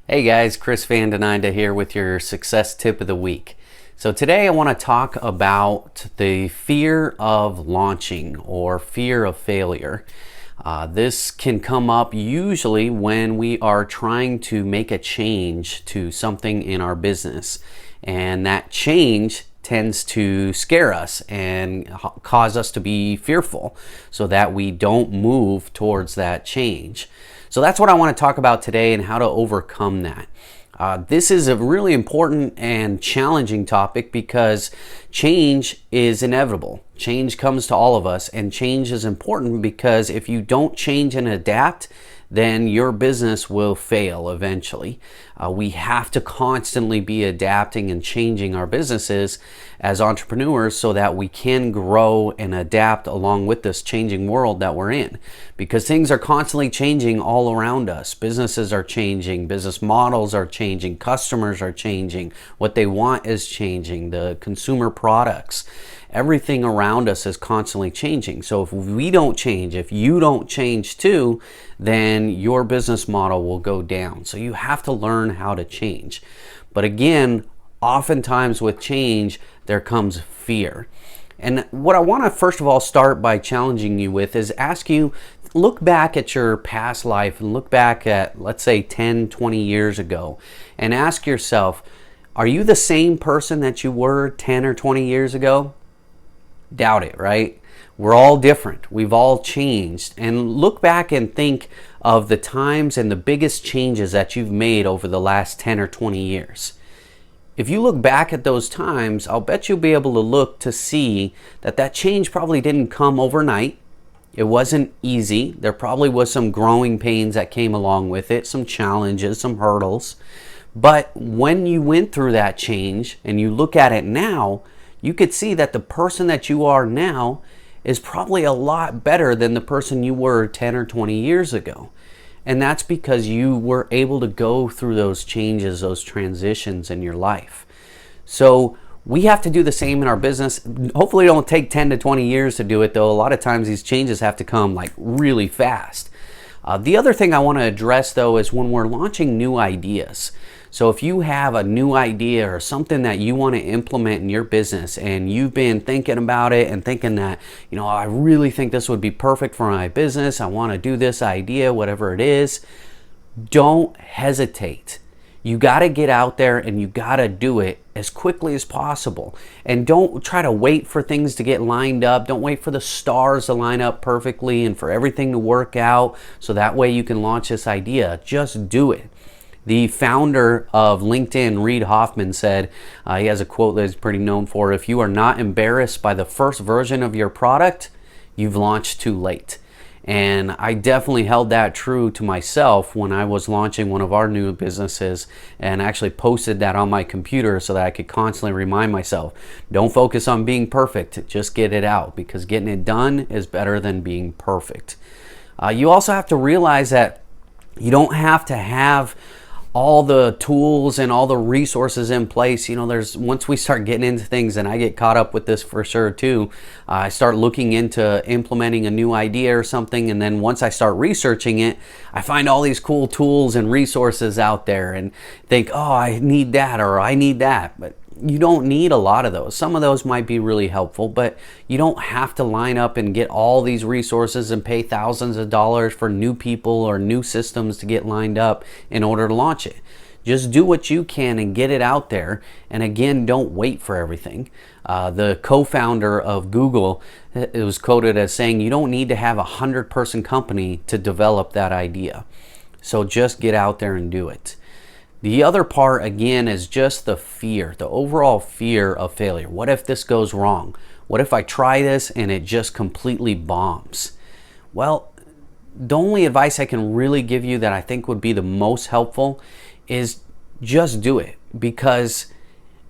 Hey guys, Chris Van Denynda here with your success tip of the week. So today I want to talk about the fear of launching or fear of failure. This can come up usually when we are trying to make a change to something in our business, and that change tends to scare us and cause us to be fearful so that we don't move towards that change. So that's what I want to talk about today and how to overcome that. This is a really important and challenging topic because change is inevitable. Change comes to all of us, and change is important because if you don't change and adapt, then your business will fail eventually. We have to constantly be adapting and changing our businesses as entrepreneurs so that we can grow and adapt along with this changing world that we're in, because things are constantly changing all around us. Businesses are changing, business models are changing, customers are changing, what they want is changing, the consumer products. Everything around us is constantly changing. So if we don't change, if you don't change too, then your business model will go down. So you have to learn how to change. But again, oftentimes with change, there comes fear. And what I want to first of all start by challenging you with is ask you, look back at your past life and look back at, let's say, 10, 20 years ago, and ask yourself, are you the same person that you were 10 or 20 years ago? Doubt it, right? We're all different. We've all changed. And look back and think of the times and the biggest changes that you've made over the last 10 or 20 years. If you look back at those times, I'll bet you'll be able to look to see that that change probably didn't come overnight. It wasn't easy. There probably was some growing pains that came along with it, some challenges, some hurdles. But when you went through that change and you look at it now, you could see that the person that you are now is probably a lot better than the person you were 10 or 20 years ago. And that's because you were able to go through those changes, those transitions in your life. So we have to do the same in our business. Hopefully it don't take 10 to 20 years to do it, though. A lot of times these changes have to come like really fast. The other thing I want to address, though, is when we're launching new ideas. So if you have a new idea or something that you want to implement in your business and you've been thinking about it and thinking that, I really think this would be perfect for my business, I want to do this idea, whatever it is, don't hesitate. You got to get out there and you got to do it as quickly as possible. And don't try to wait for things to get lined up. Don't wait for the stars to line up perfectly and for everything to work out so that way you can launch this idea. Just do it. The founder of LinkedIn, Reid Hoffman, said, he has a quote that he's pretty known for, if you are not embarrassed by the first version of your product, you've launched too late. And I definitely held that true to myself when I was launching one of our new businesses, and actually posted that on my computer so that I could constantly remind myself, don't focus on being perfect, just get it out, because getting it done is better than being perfect. You also have to realize that you don't have to have all the tools and all the resources in place. Once we start getting into things, and I get caught up with this for sure too, I start looking into implementing a new idea or something, and then once I start researching it, I find all these cool tools and resources out there and think, oh, I need that or I need that. But you don't need a lot of those. Some of those might be really helpful, but you don't have to line up and get all these resources and pay thousands of dollars for new people or new systems to get lined up in order to launch it. Just do what you can and get it out there. And again, don't wait for everything. The co-founder of Google, it was quoted as saying, you don't need to have 100-person company to develop that idea. So just get out there and do it. The other part, again, is just the fear, the overall fear of failure. What if this goes wrong? What if I try this and it just completely bombs? Well, the only advice I can really give you that I think would be the most helpful is just do it, because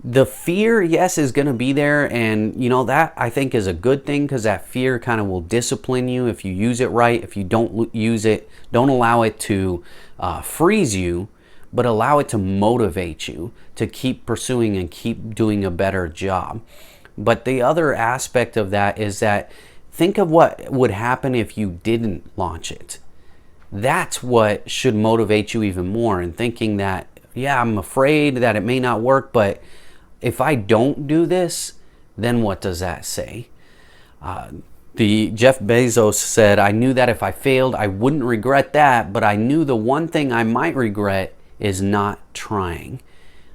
the fear, yes, is going to be there, and that I think is a good thing, because that fear kind of will discipline you if you use it right. If you don't use it, don't allow it to freeze you, but allow it to motivate you to keep pursuing and keep doing a better job. But the other aspect of that is that think of what would happen if you didn't launch it. That's what should motivate you even more, and thinking that, yeah, I'm afraid that it may not work, but if I don't do this, then what does that say? The Jeff Bezos said, I knew that if I failed, I wouldn't regret that, but I knew the one thing I might regret is not trying.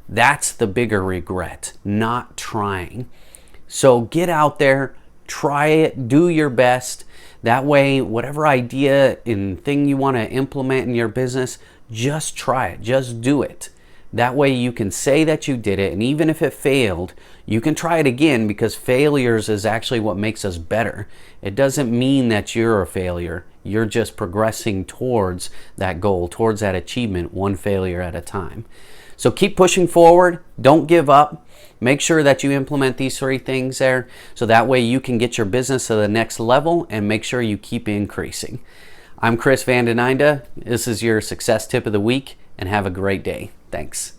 That's the bigger regret, not trying. So get out there, try it, do your best. That way, whatever idea and thing you want to implement in your business, just try it, just do it. That way you can say that you did it, and even if it failed, you can try it again, because failures is actually what makes us better. It doesn't mean that you're a failure. You're just progressing towards that goal, towards that achievement, one failure at a time. So keep pushing forward. Don't give up. Make sure that you implement these 3 things there, so that way you can get your business to the next level and make sure you keep increasing. I'm Chris Van Den Einde. This is your success tip of the week, and have a great day. Thanks.